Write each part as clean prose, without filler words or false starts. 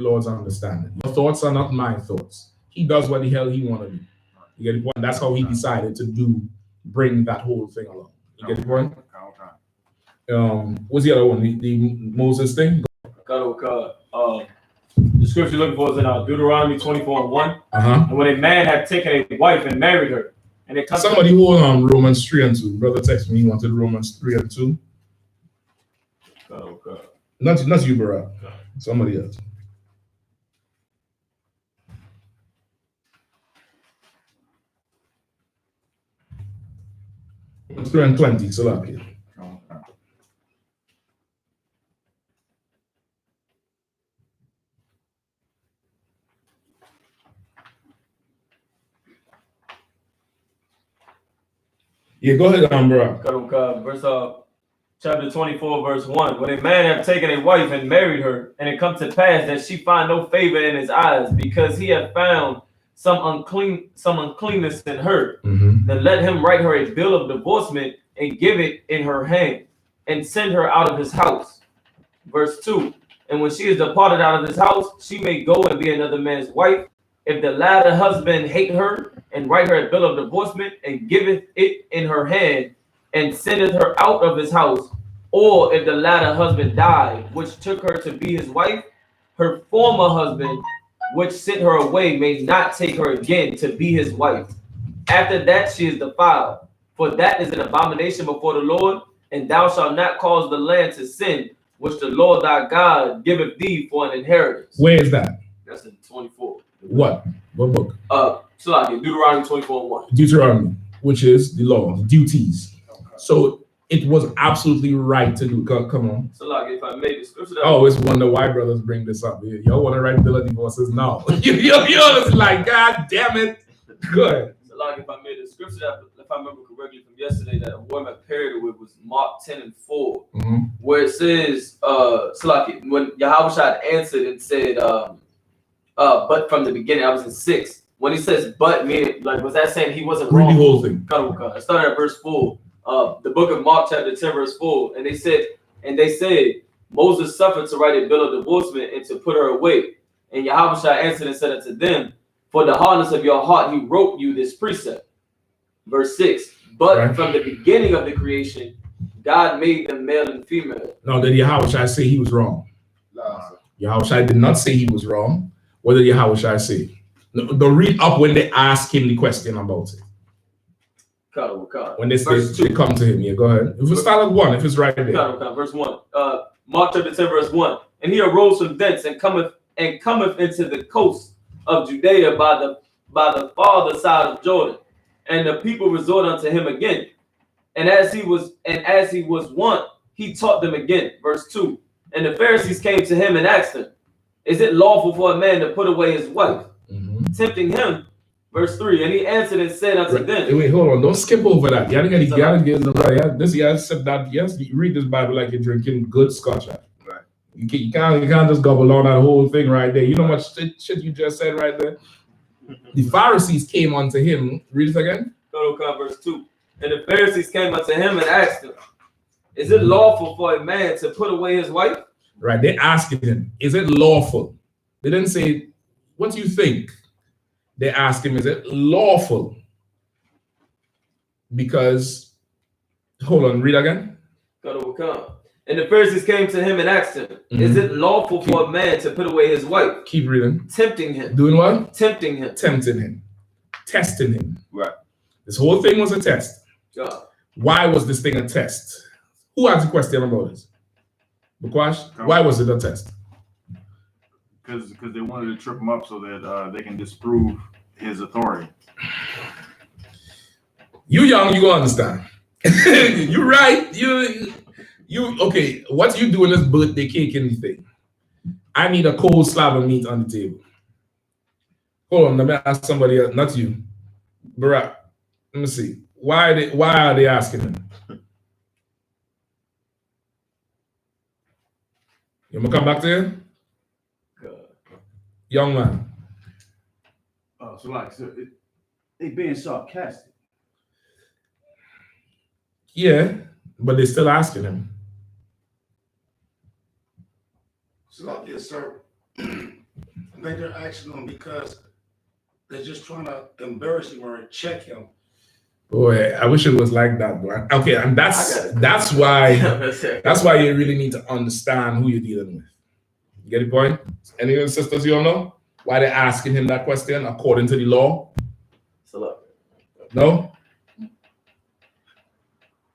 Lord's understanding. Your thoughts are not my thoughts. He does what the hell he want to do. You get the point? That's how he decided to bring that whole thing along. You get the point? What's the other one? The Moses thing? The scripture you're looking for is in Deuteronomy 24:1. And when a man had taken a wife and married her, and it comes somebody hold on Romans 3:2. Brother text me, he wanted Romans 3:2. Not you, Barack. Somebody else. 3:20, so like it. Yeah, go ahead, bro. Chapter 24, verse 1. When a man have taken a wife and married her, and it comes to pass that she find no favor in his eyes, because he hath found some uncleanness in her, then let him write her a bill of divorcement and give it in her hand, and send her out of his house. Verse 2. And when she is departed out of his house, she may go and be another man's wife. If the latter husband hate her, and write her a bill of divorcement, and giveth it in her hand, and sendeth her out of his house, or if the latter husband die, which took her to be his wife, her former husband, which sent her away, may not take her again to be his wife. After that she is defiled, for that is an abomination before the Lord, and thou shalt not cause the land to sin, which the Lord thy God giveth thee for an inheritance. Where is that? That's in 24. What book? So like Deuteronomy 24:1. Deuteronomy, which is the law, the duties. So it was absolutely right to do. Come on. So like if I made the scripture. I always wonder why brothers bring this up. Y'all want to write bill of divorces? No. You're just like, God damn it. Good. So like if I made the scripture that, if I remember correctly from yesterday, that a woman paired with was Mark 10:4, where it says, so like when Yahweh answered and said, but from the beginning, I was in 6. When he says but, meaning like was that saying he wasn't wrong? Read the whole thing. I started at verse 4. The book of Mark chapter 10 verse 4, and they said Moses suffered to write a bill of divorcement and to put her away, and Yahweh answered and said unto them, for the hardness of your heart he wrote you this precept. Verse 6, but from the beginning of the creation God made them male and female. No, did Yahweh say he was wrong? Yahweh did not say he was wrong. What did Yahweh say? Don't read up when they ask him the question about it. When they come to him, yeah, go ahead. If we start at 1, if it's right there. Verse 1. Mark chapter 10, verse 1. And he arose from thence and cometh into the coast of Judea by the farther side of Jordan. And the people resort unto him again. And as he was wont, he taught them again. Verse 2. And the Pharisees came to him and asked him, is it lawful for a man to put away his wife? Tempting him. Verse 3, and he answered and said unto them. Wait, hold on. Don't skip over that. You gotta get that. Yes, you read this Bible like you're drinking good scotch. Right. You can't just gobble on that whole thing right there. You know what shit you just said right there? The Pharisees came unto him. Read it again. Verse 2. And the Pharisees came unto him and asked him, is it lawful for a man to put away his wife? Right. They asked him, is it lawful? They didn't say, what do you think? They asked him, is it lawful? Because, hold on, read again. And the Pharisees came to him and asked him, is it lawful for a man to put away his wife? Keep reading. Tempting him. Doing what? Tempting him. Tempting him. Testing him. Right. This whole thing was a test. God. Why was this thing a test? Who asked the question about this? Bakwash, why was it a test? Because they wanted to trip him up so that they can disprove his authority. You young, you gonna understand. You right. You okay. What you doing this birthday cake and thing? I need a cold slab of meat on the table. Hold on, let me ask somebody else, not you. Barack, let me see. Why are they asking him? You wanna come back to him? Young man. So they being sarcastic. Yeah, but they're still asking him. So yes, sir. I think they're asking him because they're just trying to embarrass him or check him. Boy, I wish it was like that, bro. Okay, and that's why you really need to understand who you're dealing with. You get the point? Any of the sisters you all know why they're asking him that question according to the law? No?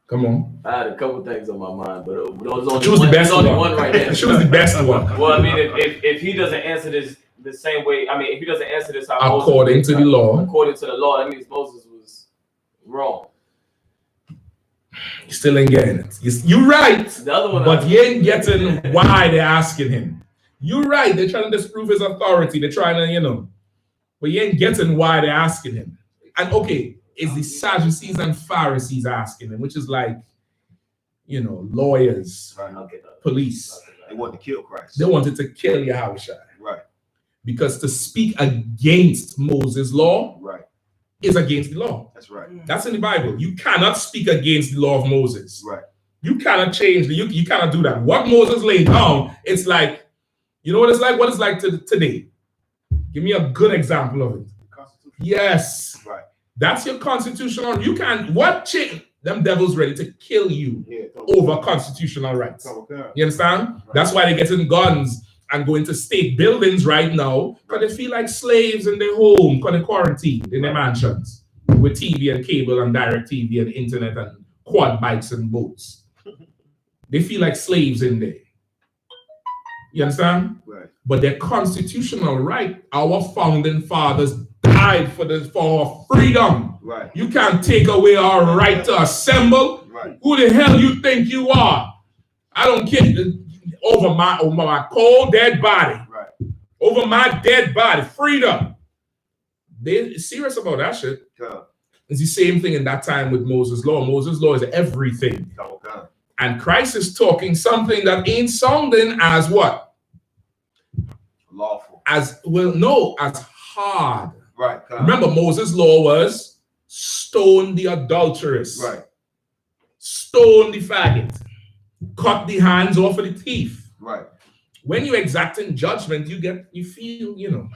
Come on. I had a couple things on my mind, but there's Choose the best only one. one right there. Choose the best one. Well, I mean, if he doesn't answer this the same way, I mean, if he doesn't answer this how According Moses, to the law. according to the law, that means Moses was wrong. You still ain't getting it. You're right. The other one, But you ain't getting why they're asking him. You're right. They're trying to disprove his authority. They're trying to, but you ain't getting why they're asking him. And okay, it's the Sadducees and Pharisees asking him, which is like, lawyers, police. They want to kill Christ. They wanted to kill Yahushua. Right. Because to speak against Moses' law is against the law. That's right. That's in the Bible. You cannot speak against the law of Moses. Right. You cannot change you cannot do that. What Moses laid down, it's like, what it's like? What it's like today? Give me a good example of it. Yes. Right. That's your constitutional. You can't. What change? Them devils ready to kill you over constitutional rights. You understand? Right. That's why they get in guns and go into state buildings right now because they feel like slaves in their home because they're quarantined in their mansions with TV and cable and direct TV and internet and quad bikes and boats. They feel like slaves in there. You understand? Right. But their constitutional right, our founding fathers died for our freedom. Right. You can't take away our right to assemble. Right. Who the hell you think you are? I don't care. Over my cold dead body. Right. Over my dead body. Freedom. They're serious about that shit. It's the same thing in that time with Moses' law. Moses' law is everything. And Christ is talking something that ain't sounding as what? Lawful. As hard. Right. Remember, Moses' law was stone the adulteress. Right. Stone the faggot. Cut the hands off of the thief. Right. When you exact in judgment, you feel.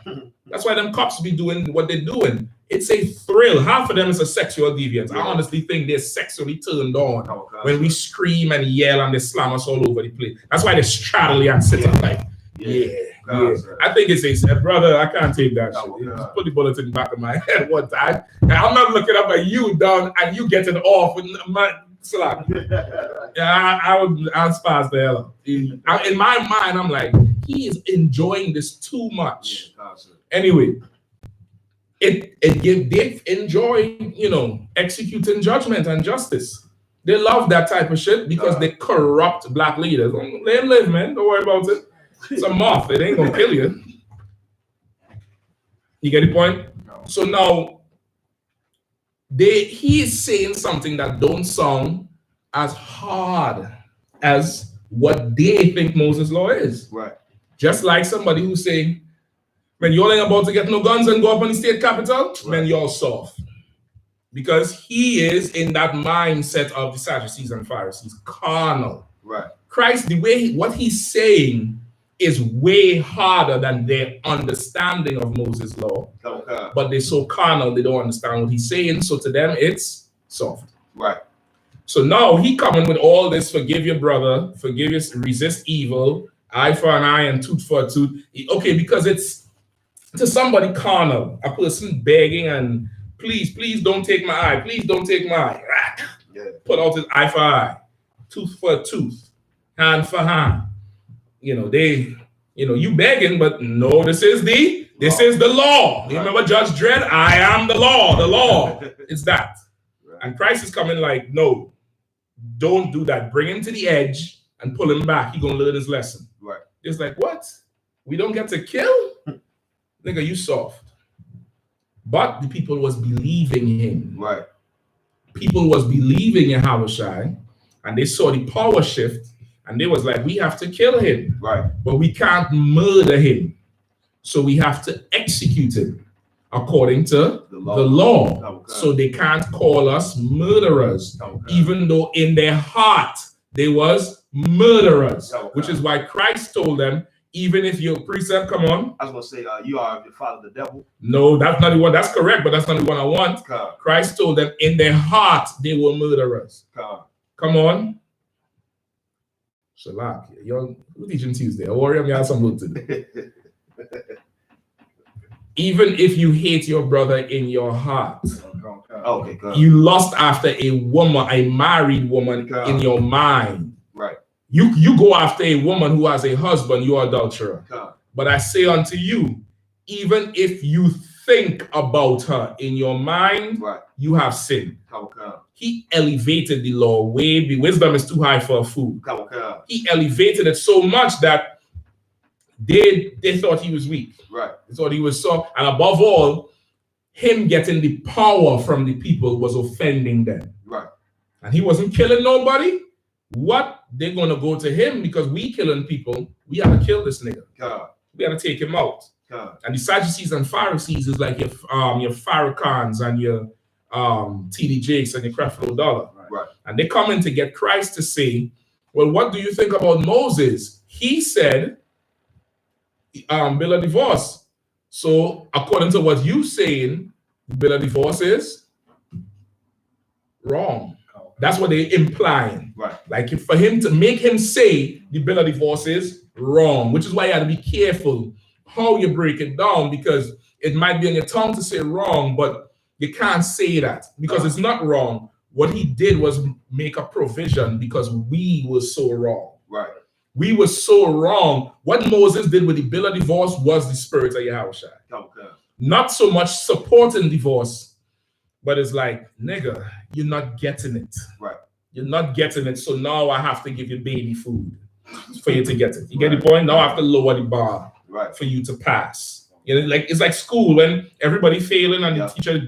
That's why them cops be doing what they're doing. It's a thrill. Half of them is a sexual deviance. I honestly think they're sexually turned on when we scream and yell and they slam us all over the place. That's why they straddle you and sit up like, yeah. I think it's a brother. I can't take that shit. Just put the bullet in the back of my head one time. I'm not looking up at you, Don, and you getting off with my slap. Yeah, I'll spaz the hell up. In my mind, I'm like, he is enjoying this too much. Anyway, they enjoy, executing judgment and justice. They love that type of shit because they corrupt black leaders. Let them live, man. Don't worry about it. It's a moth. It ain't gonna kill you. You get the point? No. So now, he is saying something that don't sound as hard as what they think Moses' law is. Right. Just like somebody who's saying, man, you all ain't about to get no guns and go up on the state capitol, man, you're soft. Because he is in that mindset of the Sadducees and Pharisees, carnal. Right. Christ, what he's saying is way harder than their understanding of Moses' law. Okay. But they're so carnal, they don't understand what he's saying. So to them, it's soft. Right. So now he coming with all this, forgive your brother, resist evil, eye for an eye and tooth for a tooth. Okay, because it's to somebody carnal, a person begging and please don't take my eye, please don't take my eye. Yeah. Put out his eye for eye, tooth for tooth, hand for hand. You begging, but no, this is the law. You remember Judge Dredd? I am the law. It's that. Right. And Christ is coming like, no, don't do that. Bring him to the edge and pull him back. He's going to learn his lesson. Right. It's like, what? We don't get to kill? Nigga, you soft. But the people was believing him. Right. People was believing in Yahushua, and they saw the power shift, and they was like, we have to kill him. Right. But we can't murder him. So we have to execute him according to the law. Okay. So they can't call us murderers, even though in their heart they was murderers, which is why Christ told them, Even if your precept, come on. I was gonna say, you are the father of the devil. No, that's not the one. That's correct, but that's not the one I want. Christ told them in their heart they were murderers. Come on. Shalak, you're teaching Tuesday. I worry I'm some work to do. Even if you hate your brother in your heart, Okay, you lust after a woman, a married woman in your mind. Right. You go after a woman who has a husband, you are adulterer. But I say unto you, even if you think about her in your mind, you have sinned. He elevated the law way. Wisdom is too high for a fool. He elevated it so much that they thought he was weak. Right. They thought he was soft. And above all, him getting the power from the people was offending them. Right. And he wasn't killing nobody. What? They're going to go to him because we killing people. We have to kill this nigga. We have to take him out. And the Sadducees and Pharisees is like your Farrakhan's and your TD Jakes and your Creflo Dollar. Right. And they come in to get Christ to say, well, what do you think about Moses? He said, bill of divorce. So according to what you saying, the bill of divorce is wrong. That's what they're implying. Right. Like for him to make him say the bill of divorce is wrong, which is why you have to be careful how you break it down, because it might be on your tongue to say wrong, but you can't say that because it's not wrong. What he did was make a provision because we were so wrong. Right. We were so wrong. What Moses did with the bill of divorce was the spirit of Yahushua. Not so much supporting divorce, but it's like, nigga, you're not getting it. Right. You're not getting it. So now I have to give you baby food for you to get it. You get the point? Now I have to lower the bar for you to pass. You know, like it's like school when everybody failing and the teacher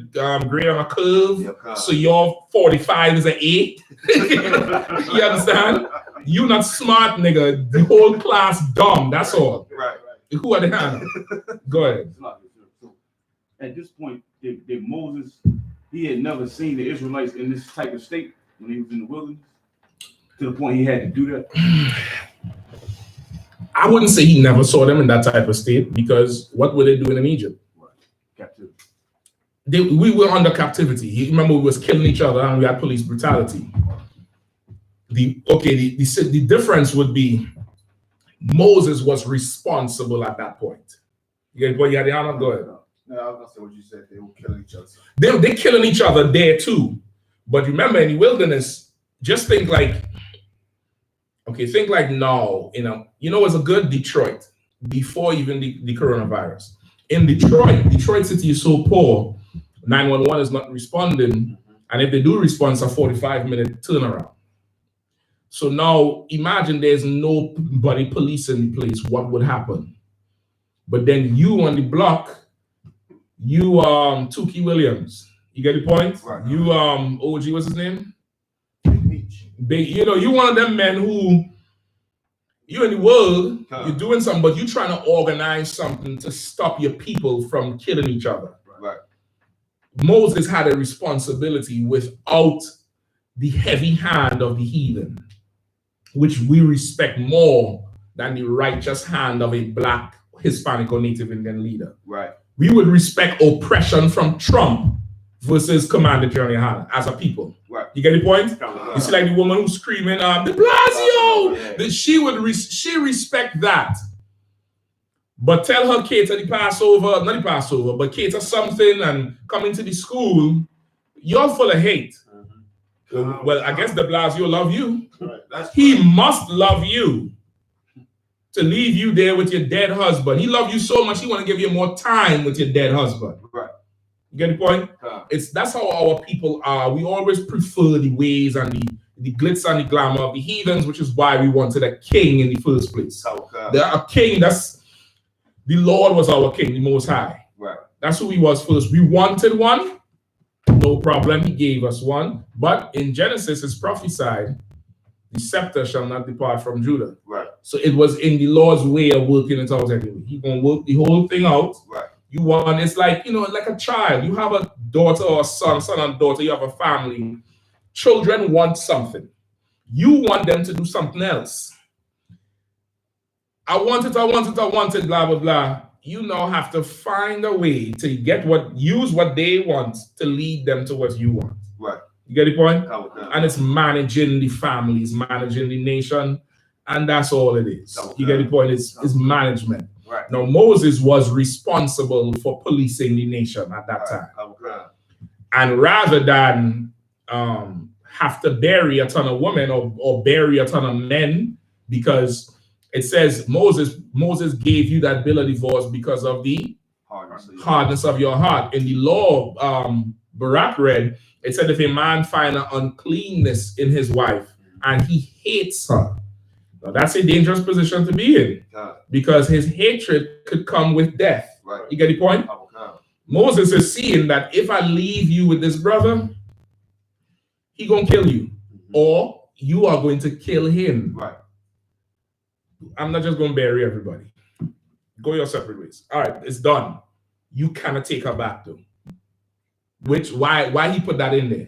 grade on a curve. So your 45 is an 8. You understand? You not smart, nigga. The whole class dumb. That's all. Right. Who are the hand? Go ahead. At this point, did Moses, he had never seen the Israelites in this type of state when he was in the wilderness? To the point he had to do that? I wouldn't say he never saw them in that type of state, because what were they doing in Egypt? Right. Captivity. We were under captivity. You remember we was killing each other and we had police brutality. The difference would be Moses was responsible at that point. You get what you had the honor? Go ahead. No, I was gonna say what you said. They were killing each other. They're killing each other there too. But remember, in the wilderness, just think like now, it's a good Detroit before even the coronavirus. In Detroit City is so poor, 911 is not responding. And if they do respond, it's a 45-minute turnaround. So now imagine there's nobody policing the place. What would happen? But then you on the block, you Tukey Williams. You get the point? Right. You OG, what's his name? You one of them men who you in the world, you're doing something, but you're trying to organize something to stop your people from killing each other. Right. Moses had a responsibility without the heavy hand of the heathen, which we respect more than the righteous hand of a Black, Hispanic, or Native Indian leader. Right. We would respect oppression from Trump versus Commander General YAHANNA as a people. Right. You get the point? You see, like the woman who's screaming, "De Blasio!" She respect that. But tell her cater the Passover, not the Passover, but cater something and come into the school, you're full of hate. Well, I guess De Blasio love you. Right. He must love you to leave you there with your dead husband. He loved you so much, he want to give you more time with your dead husband. Right. You get the point? That's how our people are. We always prefer the ways and the glitz and the glamour of the heathens, which is why we wanted a king in the first place. A king, the Lord was our king, the Most High. Right. That's who he was first. We wanted one, no problem, he gave us one. But in Genesis, it's prophesied, the scepter shall not depart from Judah. Right. So it was in the Lord's way of working it out anyway. He's going to work the whole thing out. Right. You want, it's like, like a child. You have a daughter or a son and daughter, you have a family. Children want something. You want them to do something else. I want it, blah, blah, blah. You now have to find a way to use what they want to lead them to what you want. Right. You get the point? Okay. And it's managing the families, managing the nation, and that's all it is. Okay. You get the point? It's management. Right. Now, Moses was responsible for policing the nation at that time. Okay. And rather than have to bury a ton of women or bury a ton of men, because it says Moses gave you that bill of divorce because of the hardness of your heart. In the law, Barak read, it said if a man find an uncleanness in his wife and he hates her, now that's a dangerous position to be in, because his hatred could come with death. Right. You get the point? Moses is seeing that if I leave you with this brother, he gonna kill you, or you are going to kill him. Right. I'm not just gonna bury everybody. Go your separate ways. All right, it's done. You cannot take her back though. Why he put that in there?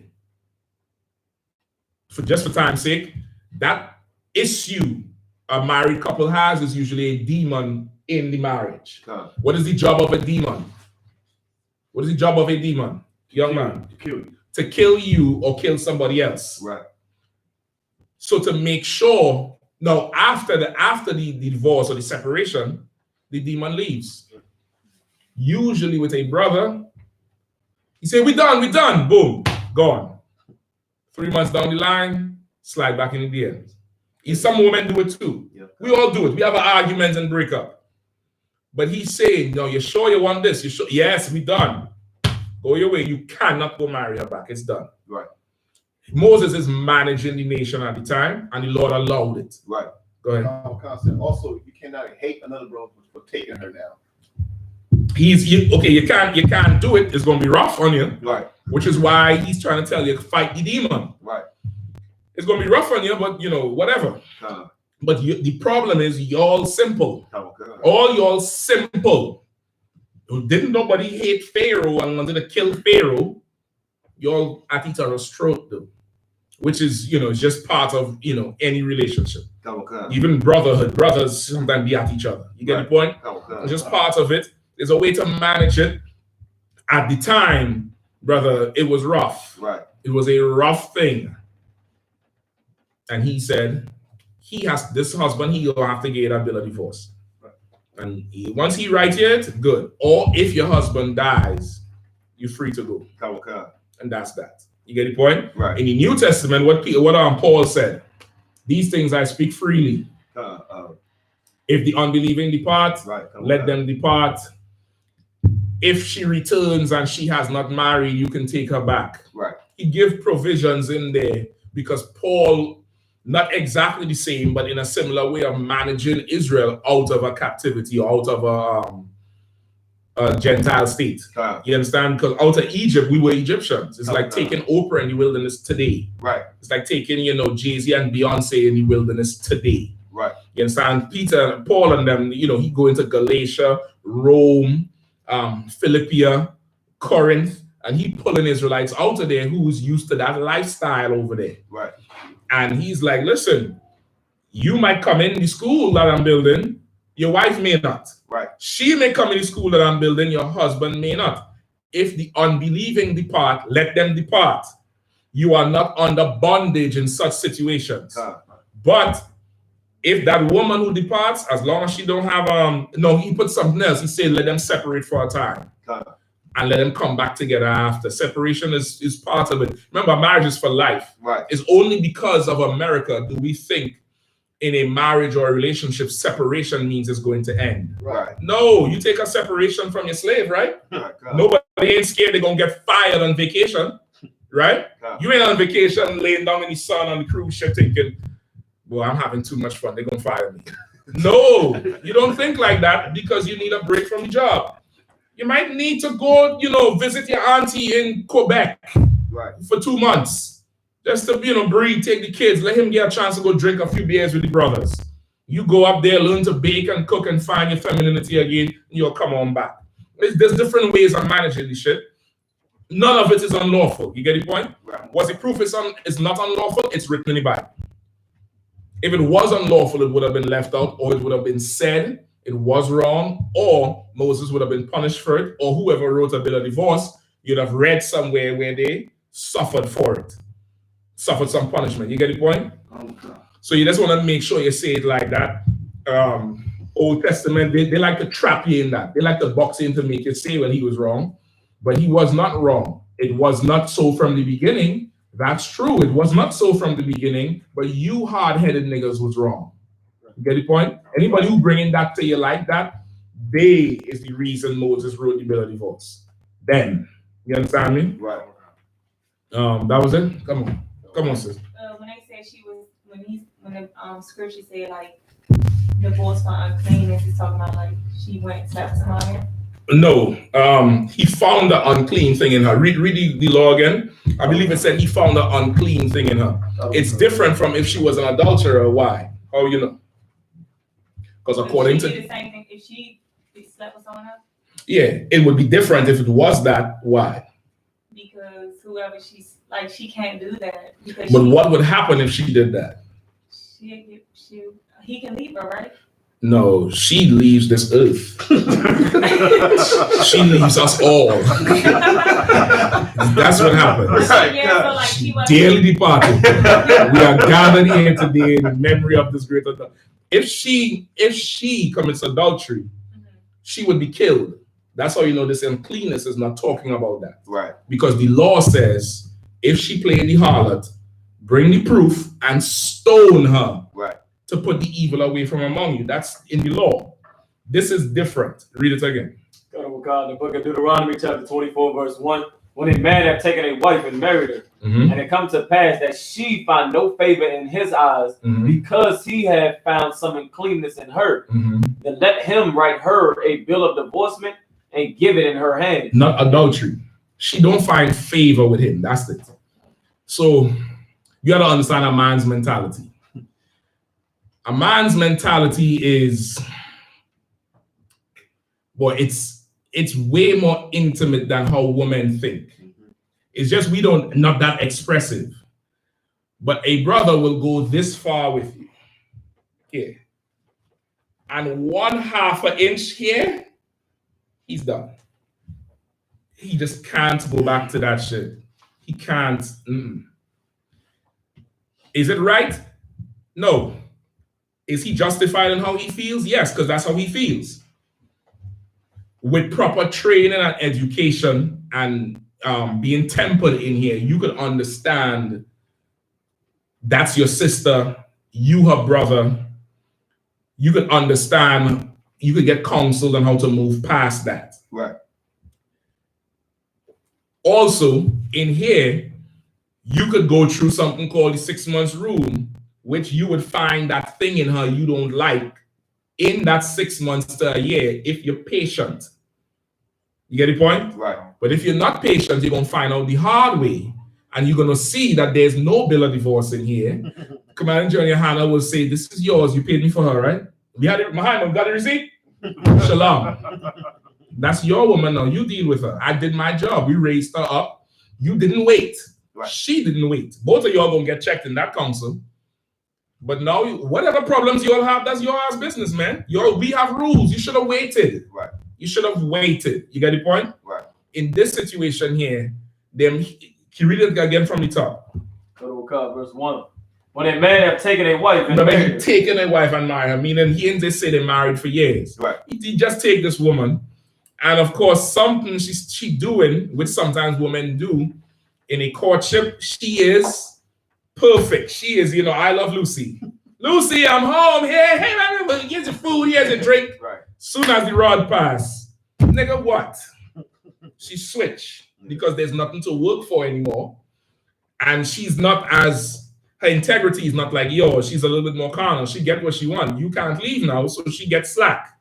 Just for time's sake, that issue a married couple has is usually a demon in the marriage. What is the job of a demon? What is the job of a demon, young man? To kill you. To kill you or kill somebody else. Right. So to make sure, now after the divorce or the separation, the demon leaves. Usually with a brother, he say, we done, boom, gone. 3 months down the line, slide back in the DMs. Some women do it too. Yep. We all do it. We have an argument and break up. But he's saying, no, you sure you want this? You sure? Yes, we done. Go your way. You cannot go marry her back. It's done. Right. Moses is managing the nation at the time, and the Lord allowed it. Right. Go ahead. Also, you cannot hate another brother for taking her down. You can't do it. It's going to be rough on you. Right. Which is why he's trying to tell you, fight the demon. Right. It's going to be rough on you, but whatever. But the problem is y'all simple. All y'all simple. Didn't nobody hate Pharaoh and wanted to kill Pharaoh? Y'all at each other's throat though. Which is, just part of, any relationship. Even brotherhood. Brothers sometimes be at each other. You get the point? It's just part of it. There's a way to manage it. At the time, brother, it was rough. Right. It was a rough thing. And he said, this husband, he will have to get a bill of divorce. Right. And once he writes it, good. Or if your husband dies, you're free to go. And that's that. You get the point? Right. In the New Testament, what Paul said, these things I speak freely. If the unbelieving depart, let them depart. If she returns and she has not married, you can take her back. Right. He gives provisions in there because Paul, not exactly the same, but in a similar way of managing Israel out of a captivity, out of a Gentile state. You understand? Because out of Egypt, we were Egyptians. It's like taking Oprah in the wilderness today. Right. It's like taking, Jay-Z and Beyonce in the wilderness today. Right. You understand? Peter, Paul and them, he go into Galatia, Rome, Philippia, Corinth, and he pulling Israelites out of there who's used to that lifestyle over there. Right. And he's like, listen, you might come in the school that I'm building, your wife may not. Right. She may come in the school that I'm building, your husband may not. If the unbelieving depart, let them depart. You are not under bondage in such situations. But if that woman who departs, as long as she don't have he put something else. He said, let them separate for a time. And let them come back together after. Separation is part of it. Remember, marriage is for life. Right. It's only because of America do we think in a marriage or a relationship, separation means it's going to end. Right. No, you take a separation from your slave, right? Nobody ain't scared they're going to get fired on vacation, right? You ain't on vacation laying down in the sun on the cruise ship thinking, well, I'm having too much fun. They're going to fire me. No, you don't think like that because you need a break from the job. You might need to go, visit your auntie in Quebec for 2 months. Just to, breathe, take the kids, let him get a chance to go drink a few beers with the brothers. You go up there, learn to bake and cook and find your femininity again, and you'll come on back. There's different ways of managing this shit. None of it is unlawful. You get the point? Was the proof is not unlawful? It's written in the Bible. If it was unlawful, it would have been left out, or it would have been said it was wrong, or Moses would have been punished for it, or whoever wrote a bill of divorce, you'd have read somewhere where they suffered for it, suffered some punishment. You get the point? So you just want to make sure you say it like that. Old Testament, they like to trap you in that. They like to box you in to make you say, well, he was wrong. But he was not wrong. It was not so from the beginning. That's true. It was not so from the beginning, but you hard-headed niggas was wrong. You get the point? Anybody who bringing that to you like that, they is the reason Moses wrote the bill of divorce. Then, you understand me? Right. That was it? Come on, sis. When they said she was, when the scripture said like divorce for uncleanness, it's talking about like she went and slept with somebody. No, he found the unclean thing in her. Read the law again. I believe it said he found the unclean thing in her. It's different from if she was an adulterer. Why? How you know? Because according to the same thing, if she slept with someone else. Yeah, it would be different if it was that. Why? Because whoever she's like, she can't do that. Because but what would happen if she did that? He can leave her, right? No, she leaves this earth. She leaves us all. That's what happens. Yeah, so like she Dearly departed. We are gathered here today in memory of this great adult. If she commits adultery, she would be killed. That's how you know this uncleanness is not talking about that. Right. Because the law says if she played the harlot, bring the proof and stone her. Right. To put the evil away from among you. That's in the law. This is different. Read it again. God, the book of Deuteronomy, chapter 24, verse 1. When a man have taken a wife and married her, and it comes to pass that she find no favor in his eyes, because he had found some uncleanness in her, then let him write her a bill of divorcement and give it in her hand. Not adultery. She don't find favor with him. That's it. So you got to understand a man's mentality. A man's mentality is, boy, it's way more intimate than how women think. It's just not that expressive. But a brother will go this far with you. Here. And 1/2 inch here, he's done. He just can't go back to that shit. He can't. Is it right? No. Is he justified in how he feels? Yes, because that's how he feels. With proper training and education and being tempered in here, you could understand that's your sister, you her brother. You could understand, you could get counsel on how to move past that. Right. Also, in here, you could go through something called the 6 months rule, which you would find that thing in her you don't like in that 6 months to a year if you're patient. You get the point? Right. But if you're not patient, you're going to find out the hard way. And you're going to see that there's no bill of divorce in here. Commander General YAHANNA will say, this is yours. You paid me for her, right? We had it. Muhammad, got the receipt? Shalom. That's your woman now. You deal with her. I did my job. We raised her up. You didn't wait. Right. She didn't wait. Both of y'all going to get checked in that council. But now, whatever problems you all have, that's your ass business, man. We have rules. You should have waited. Right. You should have waited. You get the point? Right. In this situation here, can you read it again from the top? Go to verse 1. When a man have taken a wife and married her. Taken a wife and married her, meaning he and they say they married for years. Right. He just take this woman, and of course, something she doing, which sometimes women do, in a courtship, she is perfect. She is, I love Lucy. Lucy, I'm home. Hey, man, here's your food, here's your drink. Right. Soon as the rod pass, nigga, what? She switch because there's nothing to work for anymore. And she's not her integrity is not like yours. She's a little bit more carnal. She get what she want. You can't leave now, so she gets slack.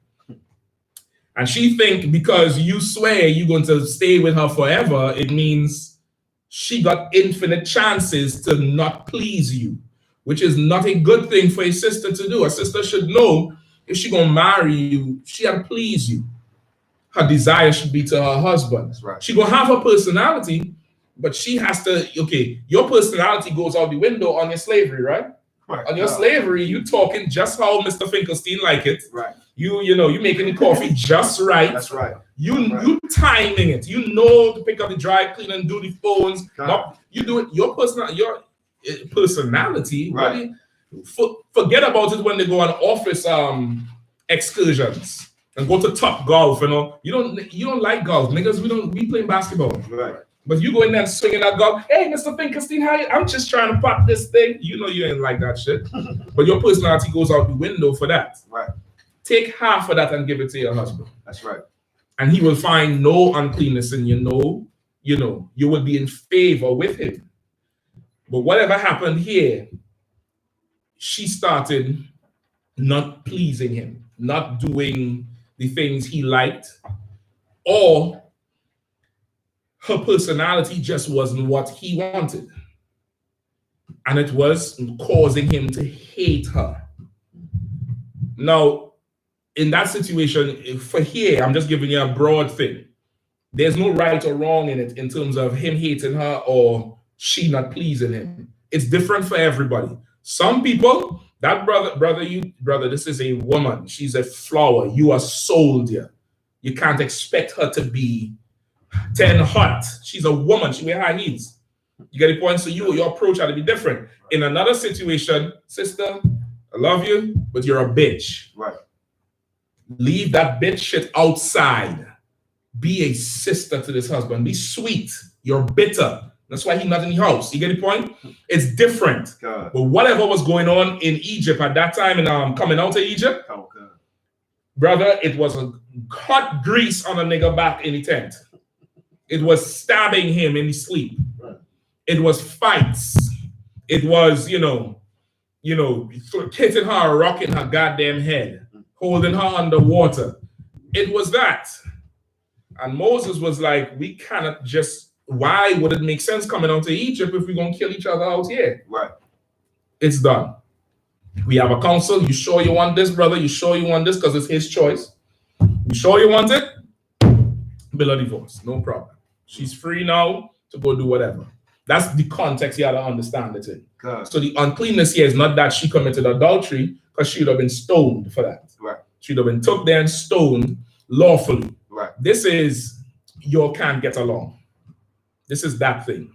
And she think because you swear you're going to stay with her forever, it means she got infinite chances to not please you, which is not a good thing for a sister to do. A sister should know if she gonna marry you, she gotta please you. Her desire should be to her husband. That's right. She gonna have her personality, but she has to, your personality goes out the window on your slavery, right? Right. On your slavery, you talking just how Mr. Finkelstein like it. Right. You know, you making the coffee just right. That's right. You timing it. You know to pick up the dry clean and do the phones. God. You do it. Your personality. Right. Really, forget about it when they go on office excursions and go to Top Golf. You know, you don't like golf, niggas. We playing basketball. Right. But you go in there and swinging that golf. Hey, Mr. Finkelstein, how you? I'm just trying to pop this thing. You know you ain't like that shit. But your personality goes out the window for that. Right. Take half of that and give it to your husband. That's right. And he will find no uncleanness in you. You will be in favor with him. But whatever happened here, she started not pleasing him, not doing the things he liked, or her personality just wasn't what he wanted. And it was causing him to hate her. Now, in that situation, for here, I'm just giving you a broad thing. There's no right or wrong in it in terms of him hating her or she not pleasing him. It's different for everybody. Some people, that brother, this is a woman. She's a flower. You are a soldier. You can't expect her to be 10 hot. She's a woman. She wear high heels. You get the point? So your approach had to be different. In another situation, sister, I love you, but you're a bitch. Right. Leave that bitch shit outside. Be a sister to this husband. Be sweet. You're bitter. That's why he's not in the house. You get the point? It's different. God. But whatever was going on in Egypt at that time, and coming out of Egypt, Oh, God. brother, it was a hot grease on a nigga back in the tent. It was stabbing him in his sleep. Right. It was fights. It was, hitting her, rocking her goddamn head, holding her underwater. It was that. And Moses was like, we cannot just, why would it make sense coming out to Egypt if we're going to kill each other out here? Right. It's done. We have a council. You sure you want this, brother? You sure you want this? Because it's his choice. You sure you want it? Bill of divorce. No problem. She's free now to go do whatever. That's the context you have to understand it in. God. So the uncleanness here is not that she committed adultery, because she would have been stoned for that. Right. She'd have been took there and stoned lawfully. Right. This is you can't get along. This is that thing.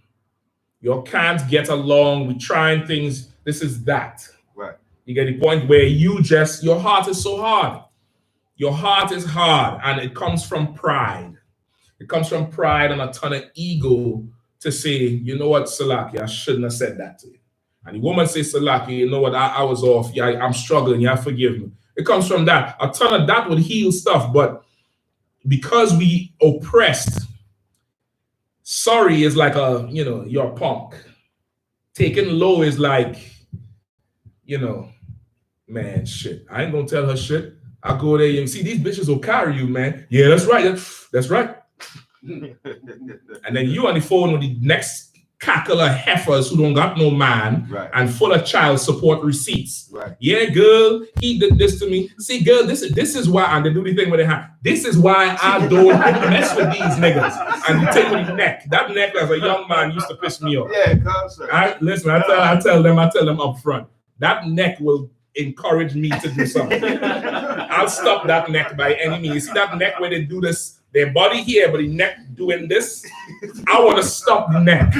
You can't get along. We're trying things. This is that. Right. You get the point where your heart is so hard. Your heart is hard, and it comes from pride. It comes from pride and a ton of ego to say, you know what, Salaki, I shouldn't have said that to you. And the woman says, Salaki, you know what, I was off. Yeah, I'm struggling. Yeah, forgive me. It comes from that. A ton of that would heal stuff, but because we oppressed, sorry is like you're a punk. Taking low is like, man, shit. I ain't gonna tell her shit. I go there and see these bitches will carry you, man. Yeah, that's right. That's right. And then you on the phone with the next cackle of heifers who don't got no man, right, and full of child support receipts. Right. Yeah, girl, he did this to me. See, girl, this is why, and they do the thing with their hand. This is why I don't mess with these niggas. And you take with the neck. That neck as a young man used to piss me off. Yeah, concept. I tell them up front. That neck will encourage me to do something. I'll stop that neck by any means. You see that neck where they do this, their body here, but the neck doing this? I want to stop the neck.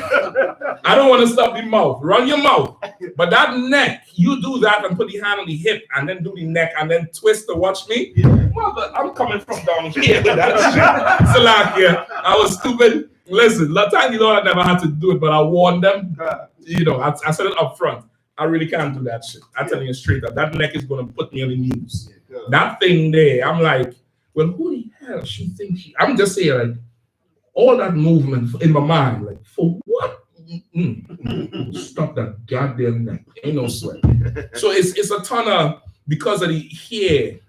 I don't want to stop the mouth. Run your mouth. But that neck, you do that and put the hand on the hip and then do the neck and then twist to watch me. Mother, I'm coming from down here with that shit. Salakia, I was stupid. Listen, Latin, I never had to do it, but I warned them. I said it up front. I really can't do that shit. I'm telling you straight up. That neck is going to put me on the news. That thing there, I'm like, well, who the hell she thinks she... I'm just saying, like, all that movement in my mind, like, for what? Stop that goddamn neck. Ain't no sweat. So it's a ton of, because of the here,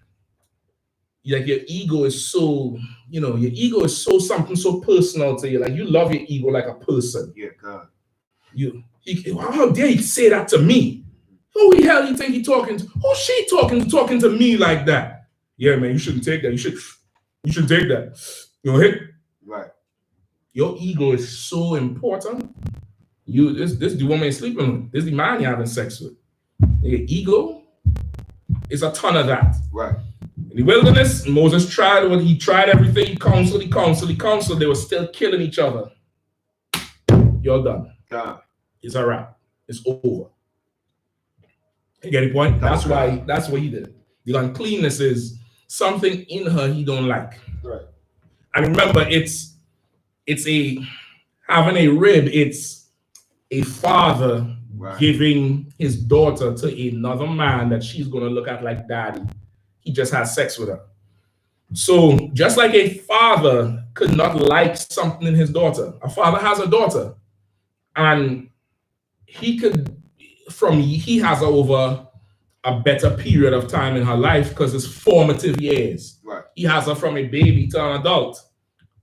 like your ego is so, your ego is so something so personal to you. Like, you love your ego like a person. Yeah, God. How dare you say that to me? Who the hell you think he talking to? Who's she talking to me like that? Yeah, man, you shouldn't take that. You should take that. Hit. Right. Your ego is so important. This the woman you're sleeping with. This is the man you're having sex with. Ego is a ton of that. Right. In the wilderness, Moses tried what he tried everything. He counseled. They were still killing each other. You're done. It's a wrap. It's over. You get the point? That's what he did. The uncleanness is something in her he don't like. Right. And remember, it's having a rib. It's a father giving his daughter to another man that she's gonna look at like daddy. He just had sex with her. So just like a father could not like something in his daughter, a father has a daughter, and he has over a better period of time in her life because it's formative years. Right. He has her from a baby to an adult.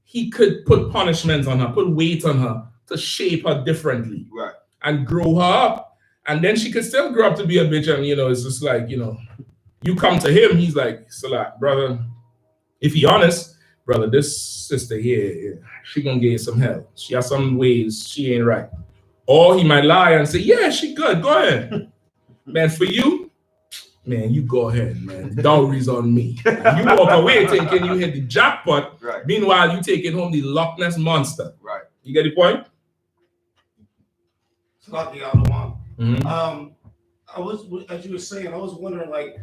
He could put punishments on her, put weight on her to shape her differently, right, and grow her up. And then she could still grow up to be a bitch. And, it's just like, you come to him, he's like, Salah, brother, if he honest, brother, this sister here, she gonna get some hell. She has some ways she ain't right. Or he might lie and say, yeah, she good, go ahead. Man, for you, man, you go ahead, man. Dowry's on me. And you walk away thinking you hit the jackpot. right, Meanwhile, you taking home the Loch Ness monster. right. You get the point? It's not the other one. Mm-hmm. I was, as you were saying, I was wondering, like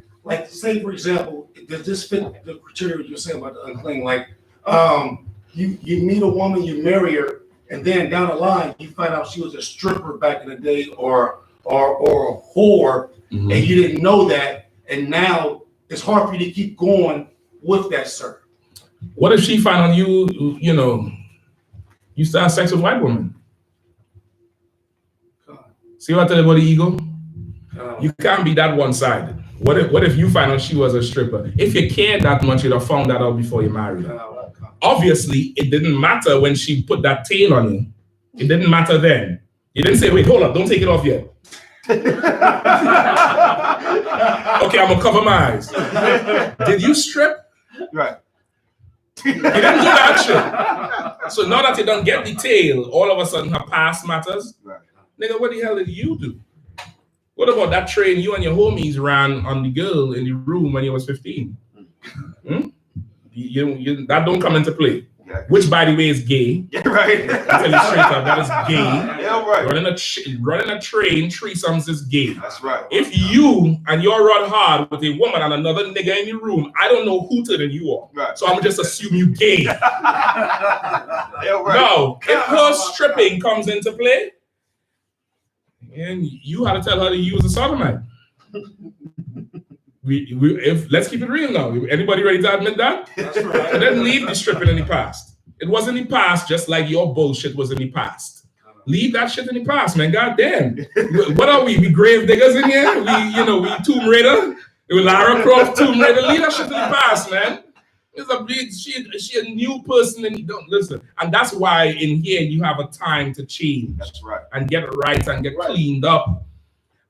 say for example, does this fit the criteria you're saying about the unclean? Like, you meet a woman, you marry her, and then down the line you find out she was a stripper back in the day, or a whore, Mm-hmm. and you didn't know that, and now it's hard for you to keep going with that, sir. What if she find out you still have sex with white women? See what I tell you about the ego? You can't be that one-sided. What if you find out she was a stripper? If you cared that much, you'd have found that out before you married her. Obviously, it didn't matter when she put that tail on you. It didn't matter then. You didn't say, wait, hold up, don't take it off yet. Okay, I'm gonna cover my eyes. Did you strip? Right. You didn't do that shit. So now that you don't get the tail, all of a sudden her past matters. Right. Nigga, what the hell did you do? What about that train you and your homies ran on the girl in the room when you was 15? That don't come into play. Yeah. Which, by the way, is gay. Yeah, right. I tell you straight up, that is gay. Yeah, right. Running a train, threesomes is gay. That's right. If you and you're run hard with a woman and another nigga in the room, I don't know who turning you on. Right. So I'm gonna just assume you gay. Yeah, right. No, if her stripping comes into play, and you had to tell her to use a sodomite. Let's keep it real now. Anybody ready to admit that? That's right. And then leave the stripping in the past. It was in the past, just like your bullshit was in the past. Leave that shit in the past, man. God damn. What are we? We grave diggers in here? We Tomb Raider? We Lara Croft, Tomb Raider. Leave that shit in the past, man. She a new person, and you don't listen. And that's why in here you have a time to change. That's right. And get right and get cleaned up.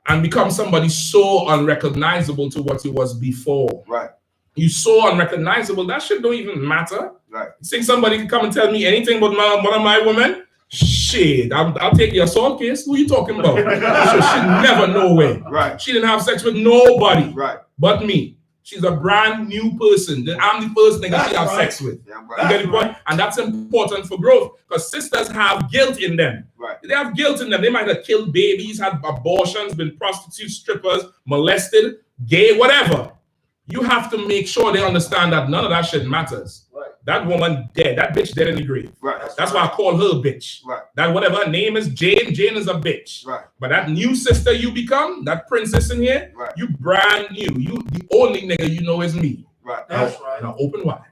And become somebody so unrecognizable to what you was before. Right. You so unrecognizable, that shit don't even matter. Right. You think somebody can come and tell me anything about one of my women? Shit, I'll take your assault case. Who you talking about? She never know where. Right. She didn't have sex with nobody. Right. But me. She's a brand new person. I'm the first nigga she have sex with. Yeah, right. You get the point? And that's important for growth because sisters have guilt in them. Right. They have guilt in them. They might have killed babies, had abortions, been prostitutes, strippers, molested, gay, whatever. You have to make sure they understand that none of that shit matters. Right. That woman dead. That bitch dead in the grave. Right. That's why I call her bitch. Right. That whatever her name is, Jane is a bitch. Right. But that new sister you become, that princess in here, right. You brand new. You the only nigga you know is me. Right. That's right. Now open wide.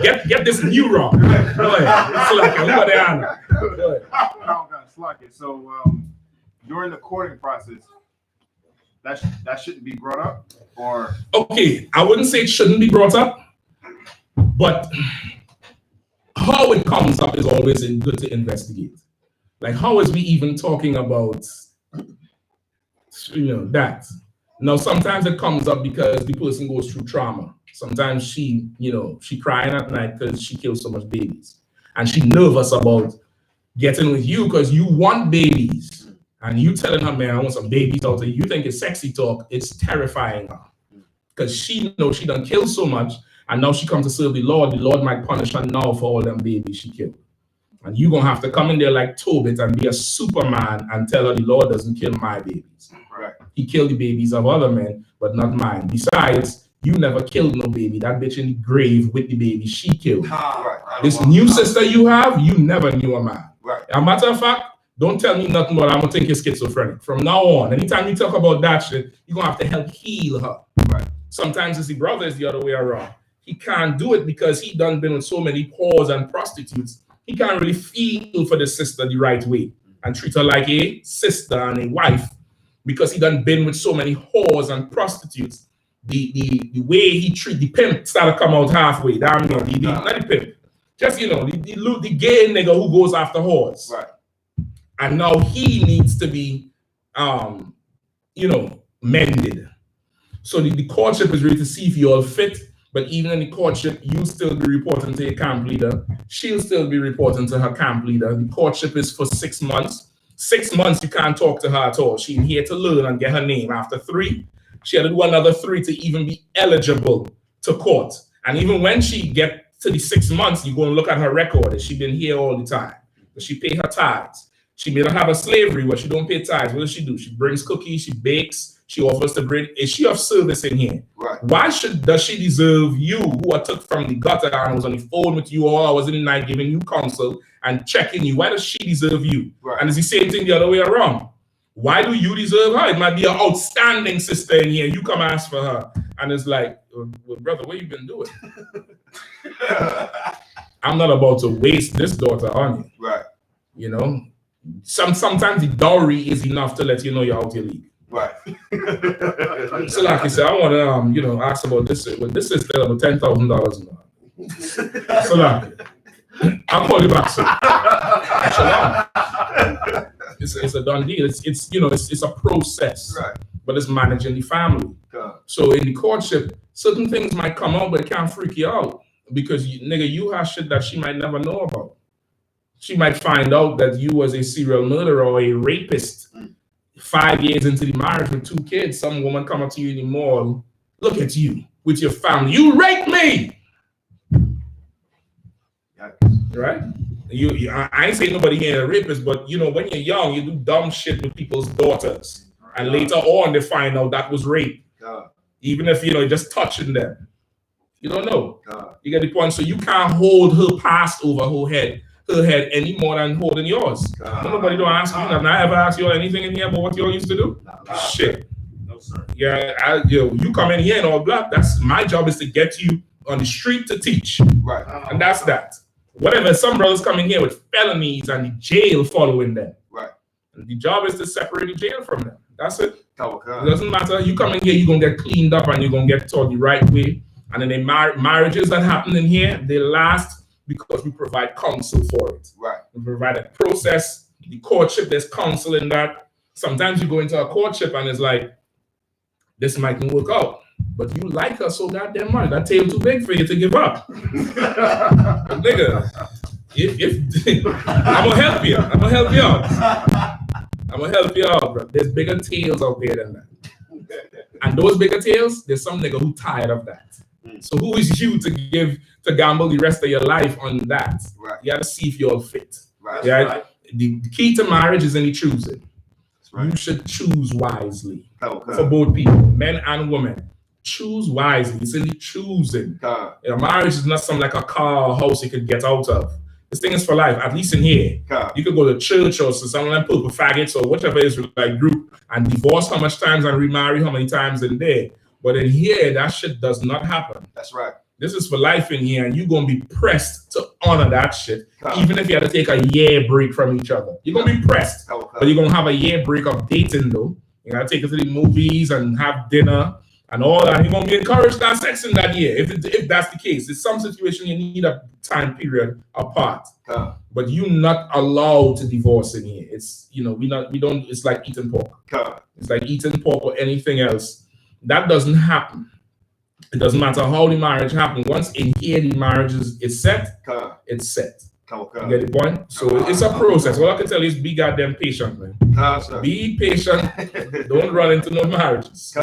get this new wrong. Go ahead. So during the courting process, that shouldn't be brought up, or okay, I wouldn't say it shouldn't be brought up, but how it comes up is always good to investigate. Like, how is we even talking about that? Now, sometimes it comes up because the person goes through trauma. Sometimes she crying at night because she killed so much babies, and she nervous about getting with you because you want babies. and you telling her, man, I want some baby talk, and you think it's sexy talk, it's terrifying her. Because she knows she done killed so much, and now she comes to serve the Lord might punish her now for all them babies she killed. And you're going to have to come in there like Tobit and be a Superman and tell her the Lord doesn't kill my babies. Right. He killed the babies of other men, but not mine. Besides, you never killed no baby. That bitch in the grave with the baby she killed. Right. This new sister you have, you never knew a man. Right. As a matter of fact, don't tell me nothing more. I'm going to think you're schizophrenic. From now on, anytime you talk about that shit, you're going to have to help heal her. Right. Sometimes it's the brother is the other way around. He can't do it because he done been with so many whores and prostitutes. He can't really feel for the sister the right way and treat her like a sister and a wife because he done been with so many whores and prostitutes. The way he treat the pimp started to come out halfway. Damn, not the pimp. Just, the gay nigga who goes after whores. Right. And now he needs to be, mended. So the courtship is really to see if you all fit. But even in the courtship, you still be reporting to your camp leader. She'll still be reporting to her camp leader. The courtship is for 6 months. 6 months, you can't talk to her at all. She's here to learn and get her name. After 3, she had to do another 3 to even be eligible to court. And even when she get to the 6 months, you go and look at her record. She been here all the time. She pay her tithes. She may not have a slavery where she don't pay tithes. What does she do? She brings cookies, she bakes, she offers to bring. Is she of service in here? Right. Why does she deserve you, who I took from the gutter and was on the phone with you all hours in the night, giving you counsel and checking you? Why does she deserve you? Right. And it's the same thing the other way around. Why do you deserve her? It might be an outstanding sister in here. You come ask for her, and it's like, well, brother, what you been doing? I'm not about to waste this daughter on you. Right. Sometimes the dowry is enough to let you know you're out your league. Right. So like I said, I want to ask about this. Well, this is still about $10,000 now. So like, I'll call you back, sir. SHALAM. It's a done deal. It's a process. Right. But it's managing the family. So in the courtship, certain things might come out, but it can't freak you out because you have shit that she might never know about. She might find out that you was a serial murderer or a rapist. 5 years into the marriage with 2 kids, some woman come up to you in the mall, look at you with your family. You raped me, right? I ain't saying nobody here a rapist, but when you're young, you do dumb shit with people's daughters, and later on they find out that was rape. Even if you're just touching them, you don't know. You get the point. So you can't hold her past over her head any more than holding yours. Nobody don't ask you nothing. I ever ask you anything in here about what you all used to do? Shit. No, sir. Yeah, you come in here in all black. That's my job, is to get you on the street to teach. Right. And that's that. Whatever, some brothers come in here with felonies and the jail following them. Right. And the job is to separate the jail from them. That's it. It Okay. doesn't matter. You come in here, you're going to get cleaned up and you're going to get taught the right way. And then the marriages that happen in here, they last because we provide counsel for it. Right. We provide a process. The courtship, there's counsel in that. Sometimes you go into a courtship and it's like, this mightn't work out. But you like her so goddamn much. That tail too big for you to give up. Nigga, if I'm gonna help you. I'm gonna help you out. I'm gonna help you out, bro. There's bigger tails out there than that. And those bigger tails, there's some nigga who tired of that. So who is you to gamble the rest of your life on that? Right. You gotta see if you're fit. Right. Yeah. Right. The key to marriage is in the choosing. Right. You should choose wisely Okay. for both people, men and women. Choose wisely. It's in the choosing. Marriage is not something like a car or house you could get out of. This thing is for life, at least in here. You could go to church or to some like purple faggots or whatever Israelite group and divorce how much times and remarry how many times in there. But in here, that shit does not happen. That's right. This is for life in here, and you're going to be pressed to honor that shit, even if you had to take a year break from each other. You're going to be pressed, but you're going to have a year break of dating, though. You're going to take it to the movies and have dinner and all that. You're going to be encouraged to have sex in that year, if that's the case. In some situation, you need a time period apart. But you're not allowed to divorce in here. It's, we don't, it's like eating pork. It's like eating pork or anything else. That doesn't happen. It doesn't matter how the marriage happens. Once in here the marriage is set, it's set. You get the point? So it's a process. All I can tell you is be goddamn patient, man. Be patient. Don't run into no marriages.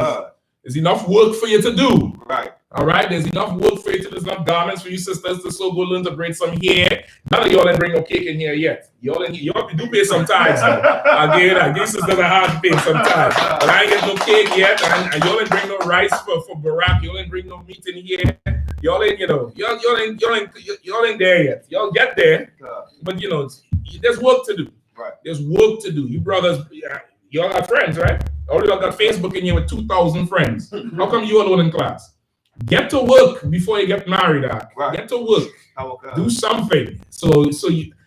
There's enough work for you to do. Right. All right, there's enough work for you to. There's enough garments for you sisters to so go learn to braid some hair. None of y'all ain't bring no cake in here yet. Y'all do pay some tithes. I give sisters a hard to pay some tithes. But I ain't get no cake yet, and y'all ain't bring no rice for Barack. Y'all ain't bring no meat in here. Y'all ain't, y'all ain't there yet. Y'all get there, but there's work to do. Right. There's work to do. You brothers, y'all are friends, right? All y'all got Facebook in here with 2,000 friends. How come you alone in class? Get to work before you get married. Right. Get to work. Do something. So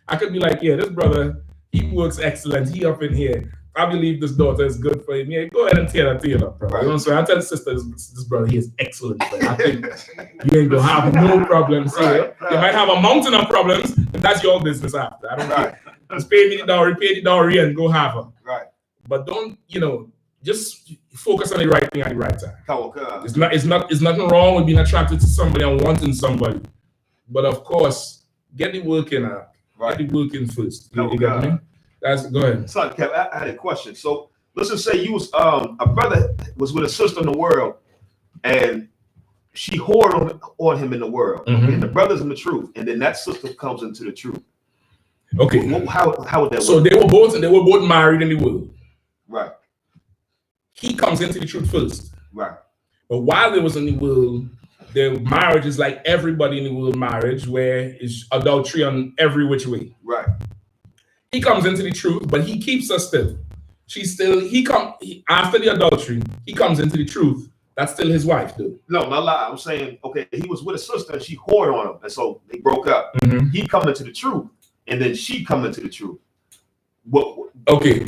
I could be like, yeah, this brother, he works excellent. He up in here. I believe this daughter is good for him. Yeah, go ahead and tear that tail up, bro. Right. You know what I'm saying? I tell the sister, this brother, he is excellent. Bro. I think you ain't gonna have no problems here. Right. You might have a mountain of problems, but that's your business after. I don't care. Just pay me the dowry, and go have her. Right. But don't, just focus on the right thing at the right time. It's nothing wrong with being attracted to somebody and wanting somebody. But of course, get the work in out. Right. Get the work in first. You get me? Go ahead. Son, Kev, I had a question. So let's just say you was a brother was with a sister in the world, and she whored on him in the world, and the brother's in the truth, and then that sister comes into the truth. Okay. How would that work? So they were both married in the world. Right. He comes into the truth first. Right. But while they was in the world, their marriage is like everybody in the world marriage, where it's adultery on every which way. Right. He comes into the truth, but he keeps her still. After the adultery, he comes into the truth. That's still his wife, dude. No, not lie. I'm saying, okay, he was with a sister and she whored on him, and so they broke up. He come into the truth, and then she come into the truth. Okay.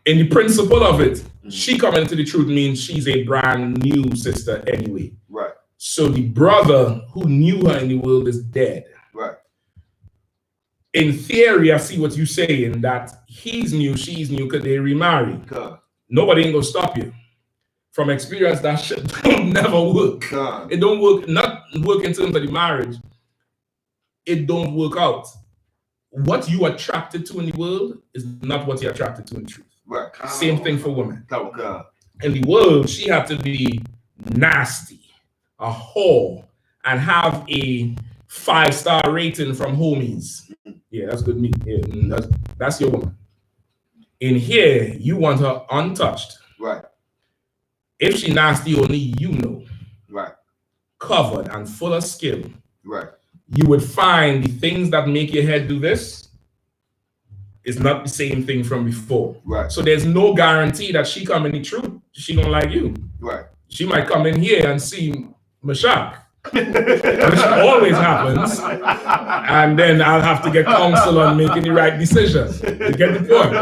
In the principle of it, she coming into the truth means she's a brand new sister anyway. Right. So the brother who knew her in the world is dead. Right. In theory, I see what you're saying, that he's new, she's new, because they remarry. Nobody ain't gonna stop you. From experience, that shit don't never work. It don't work, not work in terms of the marriage. It don't work out. What you attracted to in the world is not what you're attracted to in truth. Right. Same thing for women. In the world, she had to be nasty, a whore, and have a 5-star rating from homies. Yeah, that's good meat. Yeah, that's your woman. In here, you want her untouched. Right. If she nasty, only you know. Right. Covered and full of skill. Right. You would find the things that make your head do this is not the same thing from before. Right. So there's no guarantee that she come in the truth, she don't like you. Right. She might come in here and see Mashak, which always happens, and then I'll have to get counsel on making the right decision. You get the point?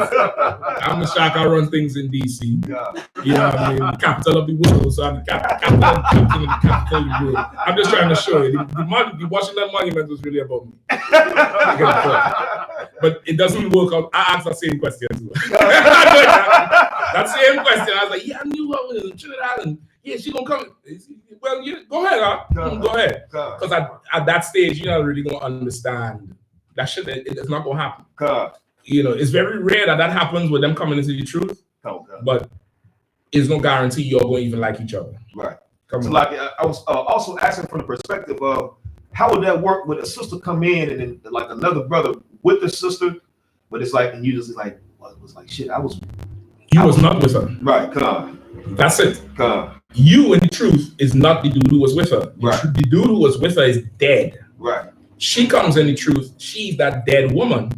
I'm Mashak, I run things in DC. You know what I mean? The capital of the world, so I'm the captain of the capital of the world. I'm just trying to show you, the Washington Monument was really about me. You get the point? But it doesn't work out. I asked that same question too. That same question, I was like, yeah, I knew I was in Trinidad, and yeah, she gonna come. Well, go ahead, huh? Go ahead. Because at that stage, you're not really gonna understand that shit. It's not gonna happen. It's very rare that happens with them coming into the truth. But it's no guarantee you're going to even like each other. Right. So like I was also asking from the perspective of how would that work? Would a sister come in and then like another brother with the sister, but it's like, and you just like, well, it was like shit. You was not with her. Right. That's it. You, in the truth, is not the dude who was with her. Right. The dude who was with her is dead. Right. She comes in the truth. She's that dead woman.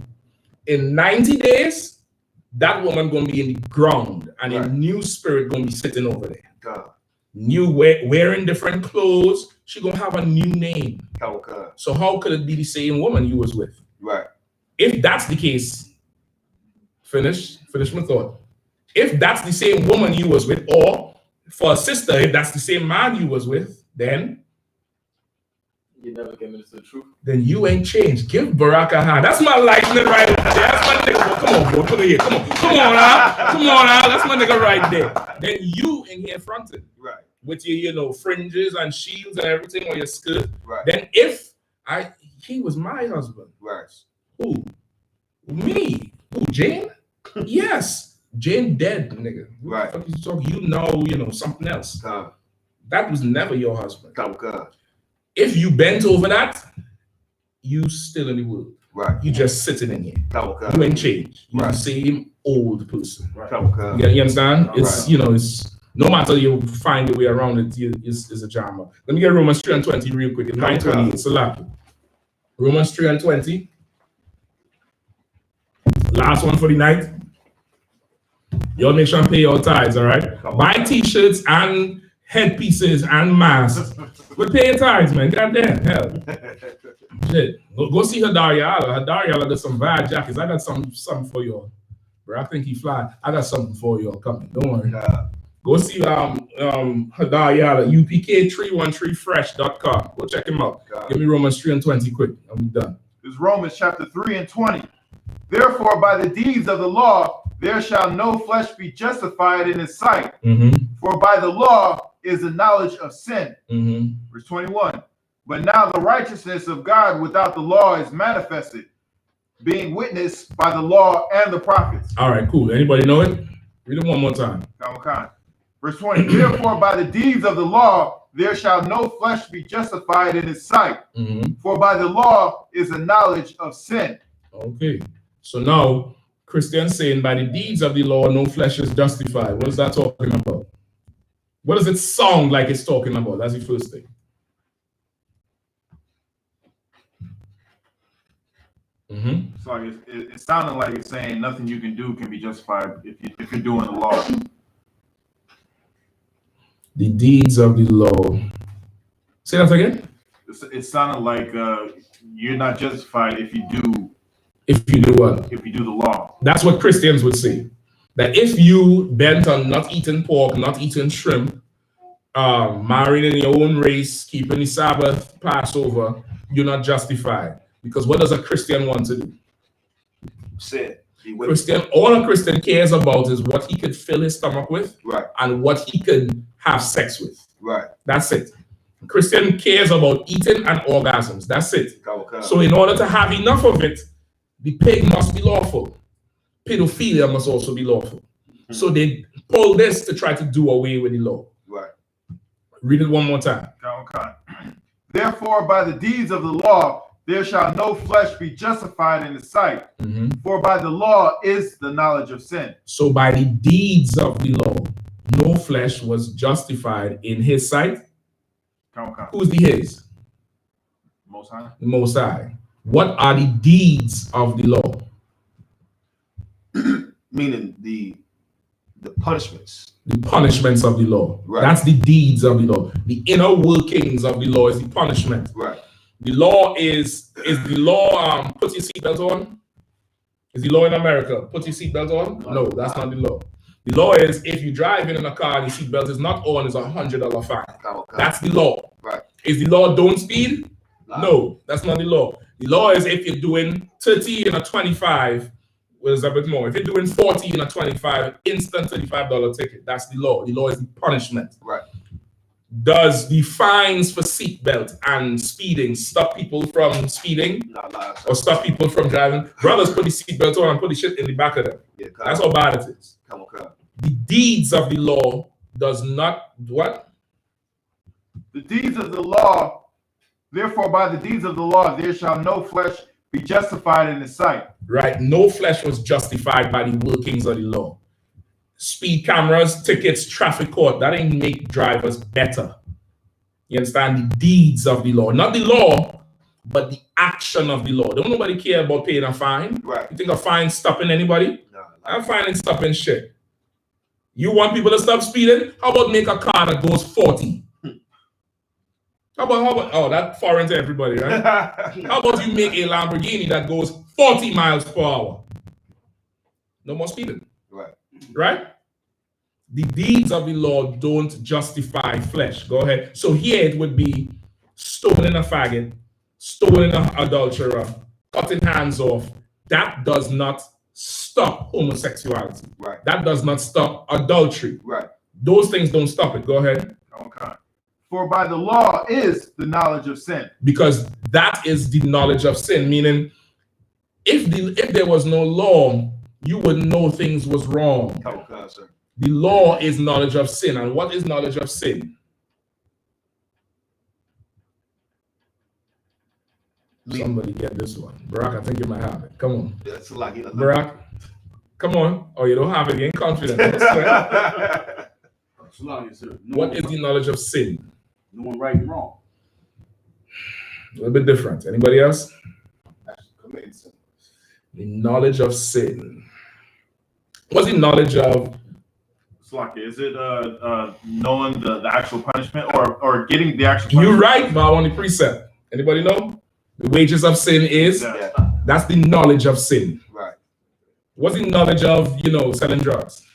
In 90 days, that woman gonna be in the ground, and a new spirit gonna be sitting over there. New wearing different clothes. She gonna have a new name. So how could it be the same woman you was with? Right. If that's the case, finish my thought. If that's the same woman you was with, or for a sister, if that's the same man you was with, then you never came into the truth. Then you ain't changed. Give Barack a hand. That's my lightning right there. That's my nigga. Come on, boy. Come here. Come on now. That's my nigga right there. Then you in here fronted. Right. With your, fringes and shields and everything on your skirt. Right. Then if UPK was my husband. Right. Who? Me. Who? Jane? Yes. Jane dead, nigga. Right. What the fuck you talking? You know, something else. Come. That was never your husband. Come. If you bent over that, you still in the world. Right. You just sitting in here. Come. You ain't changed. You're Right. the same old person. Come. You understand? It's Right. you know, it's no matter you find your way around it, is a drama. Let me get Romans 3 and 20 real quick. It's 9:28. So lucky. Romans 3 and 20. Last one for the night. Y'all make sure and pay your tithes, all right? Buy t-shirts and headpieces and masks. But pay your tithes, man. Goddamn, hell. Shit. Go see Hadaryala. Hadaryala got some bad jackets. I got some for y'all. Bro, I think he fly. I got something for y'all coming. Don't worry. Go see Hadaryala, UPK313fresh.com. Go check him out. Give me Romans 3 and 20 quick. I'm done. It's Romans chapter 3 and 20. Therefore, by the deeds of the law, there shall no flesh be justified in his sight. For by the law is the knowledge of sin. Verse 21. But now the righteousness of God without the law is manifested, being witnessed by the law and the prophets. All right, cool. Anybody know it? Read it one more time. Verse 20. Therefore, by the deeds of the law, there shall no flesh be justified in his sight. For by the law is the knowledge of sin. Okay. So now, Christians saying by the deeds of the law, no flesh is justified. What is that talking about? What does it sound like it's talking about? That's the first thing. So it sounded like it's saying nothing you can do can be justified if you're doing the law. The deeds of the law. Say that again. It sounded like you're not justified if you do. If you do what? If you do the law. That's what Christians would say. That if you bent on not eating pork, not eating shrimp, marrying in your own race, keeping the Sabbath, Passover, you're not justified. Because what does a Christian want to do? Sin. All a Christian cares about is what he could fill his stomach with, right, and what he could have sex with. Right. That's it. A Christian cares about eating and orgasms. That's it. Okay. So in order to have enough of it, the pig must be lawful. Pedophilia must also be lawful. So they pull this to try to do away with the law. Right. Read it one more time. Okay. Therefore, by the deeds of the law, there shall no flesh be justified in his sight. For by the law is the knowledge of sin. So by the deeds of the law, no flesh was justified in his sight. Okay. Who's the his? Most High. The Most High. What are the deeds of the law? Meaning the punishments. The punishments of the law. Right. That's the deeds of the law. The inner workings of the law is the punishment. Right. The law is the law put your seatbelt on? Is the law in America put your seatbelt on? No, that's not the law. The law is if you drive in a car and your seatbelt is not on, it's $100 fine. Okay. That's the law. Right. Is the law don't speed? No, that's not the law. The law is if you're doing 30 and a 25, well, it's a bit more. If you're doing 40 and a 25, instant $35 ticket. That's the law. The law is the punishment. Right. Does the fines for seatbelt and speeding stop people from speeding? Or stop people from driving? Brothers put the seatbelt on and put the shit in the back of them. Yeah, that's how bad it is. The deeds of the law does not what? The deeds of the law, therefore by the deeds of the law, there shall no flesh be justified in his sight. Right. No flesh was justified by the workings of the law. Speed cameras, tickets, traffic court, that ain't make drivers better. You understand? The deeds of the law. Not the law, but the action of the law. Don't nobody care about paying a fine. Right. You think a fine stopping anybody? No. A fine ain't stopping shit. You want people to stop speeding? How about make a car that goes 40? How about, oh, that's foreign to everybody, right? How about you make a Lamborghini that goes 40 miles per hour? No more speeding. Right. Right? The deeds of the law don't justify flesh. Go ahead. So here it would be stoning a faggot, stoning an adulterer, cutting hands off. That does not stop homosexuality. Right. That does not stop adultery. Right. Those things don't stop it. Go ahead. Okay. For by the law is the knowledge of sin. Because that is the knowledge of sin. Meaning, if there was no law, you would know things was wrong. The law is knowledge of sin. And what is knowledge of sin? Somebody get this one. Barack, I think you might have it. Come on. That's like it. Barack, come on. Oh, you don't have it. You ain't confident. What is the knowledge of sin? Knowing right and wrong. A little bit different. Anybody else? The knowledge of sin. What's the knowledge of? Is it knowing the actual punishment or getting the actual punishment? You're right, but I want the precept. Anybody know? The wages of sin is? Yeah. That's the knowledge of sin. Right. What's the knowledge of, selling drugs?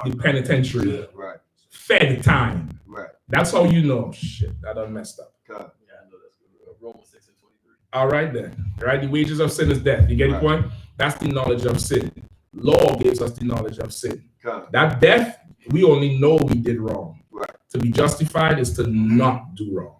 The penitentiary. Yeah. Right. Fed time. Right. That's how you know. Shit, that done messed up. Yeah, I know that's good. Romans 6:23. All right then. Right? The wages of sin is death. You get the point? That's the knowledge of sin. Law gives us the knowledge of sin. That death, we only know we did wrong. Right. To be justified is to not do wrong,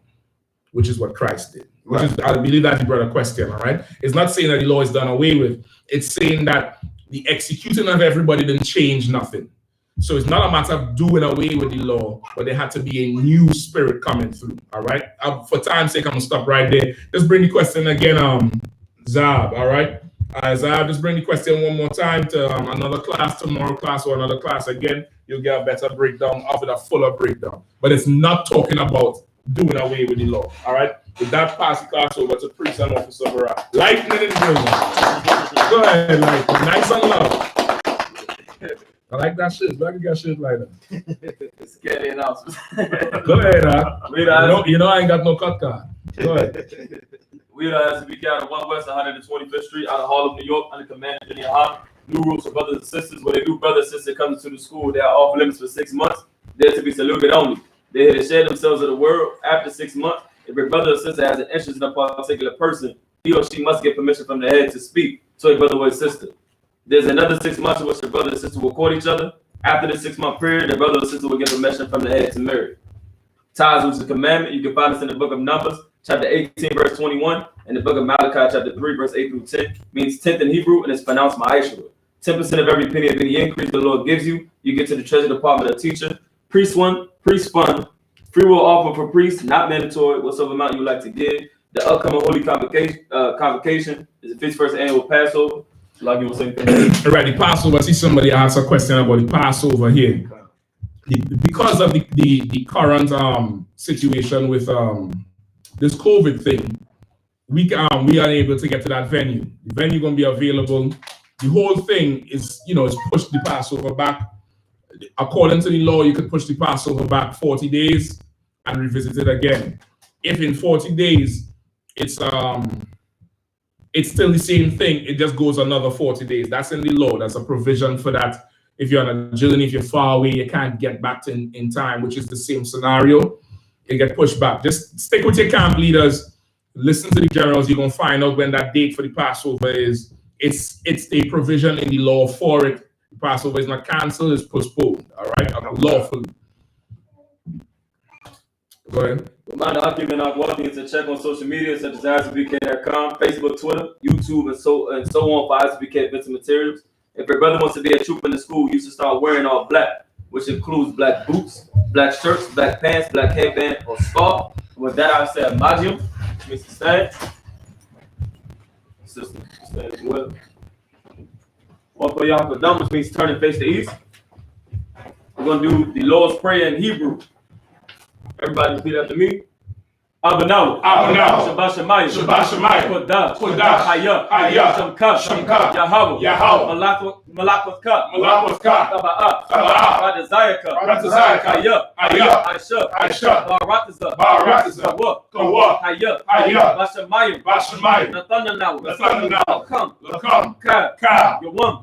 which is what Christ did. Which is, I believe that he brought a question, all right? It's not saying that the law is done away with. It's saying that the executing of everybody didn't change nothing. So it's not a matter of doing away with the law, but there had to be a new spirit coming through, all right? For time's sake, I'm going to stop right there. Just bring the question again, Zab, all right? Zab, just bring the question one more time to another class, tomorrow class, or another class again. You'll get a better breakdown of it, a fuller breakdown. But it's not talking about doing away with the law, all right? With that, pass the class over to Priest and Officer Barack. Lightning and brilliant. Go ahead, Lightning. Nice and loud. I like that shit. Like you got shit like that. Scary announcements. Go ahead, you know I ain't got no cut card. Go ahead. We ISUPK out of 1 West 125th Street out of Harlem, New York, under Commander YAHANNA. New rules for brothers and sisters. When a new brother and sister comes to the school, they are off limits for 6 months. They're to be saluted only. They're here to share themselves with the world. After 6 months, if a brother or sister has an interest in a particular person, he or she must get permission from the head to speak to a brother or a sister. There's another 6 months in which the brother and sister will court each other. After the 6 month period, the brother or sister will get permission from the head to marry. Tithes, which is a commandment, you can find this in the book of Numbers, chapter 18, verse 21, and the book of Malachi, chapter 3, verse 8 through 10, means 10th in Hebrew, and it's pronounced ma'ashra. 10% of every penny of any increase the Lord gives you, you get to the treasury department of teacher. Priest fund, free will offer for priests, not mandatory, whatsoever amount you would like to give. The upcoming holy convocation is the 51st annual Passover. Like you were saying. All right, the Passover. I see somebody asked a question about the Passover here. Because of the current situation with this COVID thing, we are unable to get to that venue. The venue going to be available. The whole thing is, is push the Passover back. According to the law, you could push the Passover back 40 days and revisit it again. If in 40 days it's still the same thing, it just goes another 40 days. That's in the law. That's a provision for that. If you're on a journey, if you're far away, you can't get back to in time, which is the same scenario. You get pushed back. Just stick with your camp leaders. Listen to the generals. You're going to find out when that date for the Passover is. It's a provision in the law for it. The Passover is not canceled, it's postponed. All right? Lawfully. Go ahead. Remind the occupant of walking to check on social media such as ISUPK.com, Facebook, Twitter, YouTube, and so on for ISUPK events and materials. If your brother wants to be a trooper in the school, you should start wearing all black, which includes black boots, black shirts, black pants, black headband, or scarf. With that, I say Magium, which means to stand. Sister, stand as well. One for Yahakkadam, which means turn and face the east. We're going to do the Lord's Prayer in Hebrew. Everybody repeat after me. Abanaw, Shabbat Shemayim, Kodah, Hayah, Shamka, Yahweh, Malakot Ka, Radazayaka, Hayah, Aisha, Baratiza, Kawah, Hayah, Bashamayim, Nathanaw, Lakam, Ka, Yawam,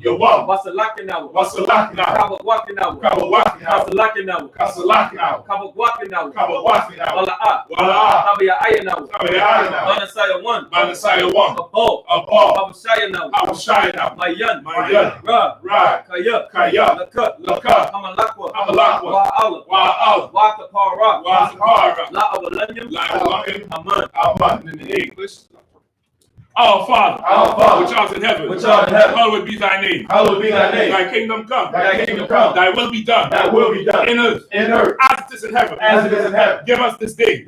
Wasalakinaw, Kabawakinaw, Kasalakinaw, Kabawakinaw, Wala'ah, Abayayana. Banasaya 1. Banasaya 1. Abo. Abashayana. Mayan. Ra. Kaya. Laka. Amalakwa. Wa'ala. Wakapara. La Abalanyam. Aman. In the English. Our Father, which art in heaven, hallowed be thy name. Thy kingdom come. Thy will be done. In earth. As it is in heaven. Give us this day.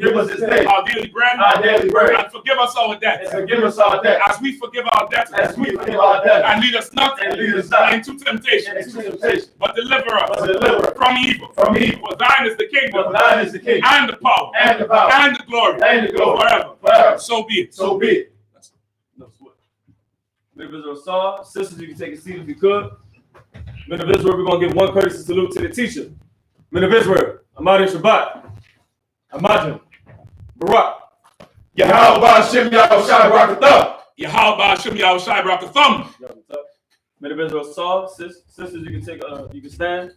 Our daily bread. And forgive us our debts. As we forgive our debtors. And lead us not into temptation. But deliver us from evil. For thine is the kingdom. And the power. And the glory. Forever. So be it. Men of Israel saw, sisters, you can take a seat if you could. Men of Israel, we're going to give one courtesy salute to the teacher. Men of Israel, Ahmad Shabbat, Ahmad Barak, Yahweh Shem Yahushai Barakathum. Yahweh Shem Yahushai Barakathum. Men of Israel saw, sisters, you can take you can stand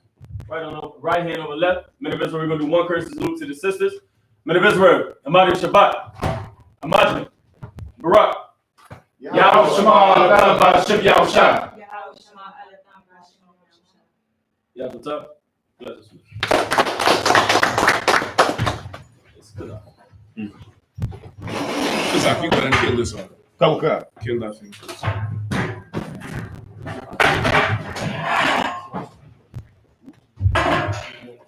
right on the right hand over left. Men of Israel, we're going to do one courtesy salute to the sisters. Men of Israel, Ahmad Shabbat, Ahmad Barak. Yahweh Shema Alatam B'Shem Yahushai. Yahweh Shema Alatam B'Shem Yahushai. Yeah, what's up? Isaac, you go and kill this one. Come on. Kill that thing first.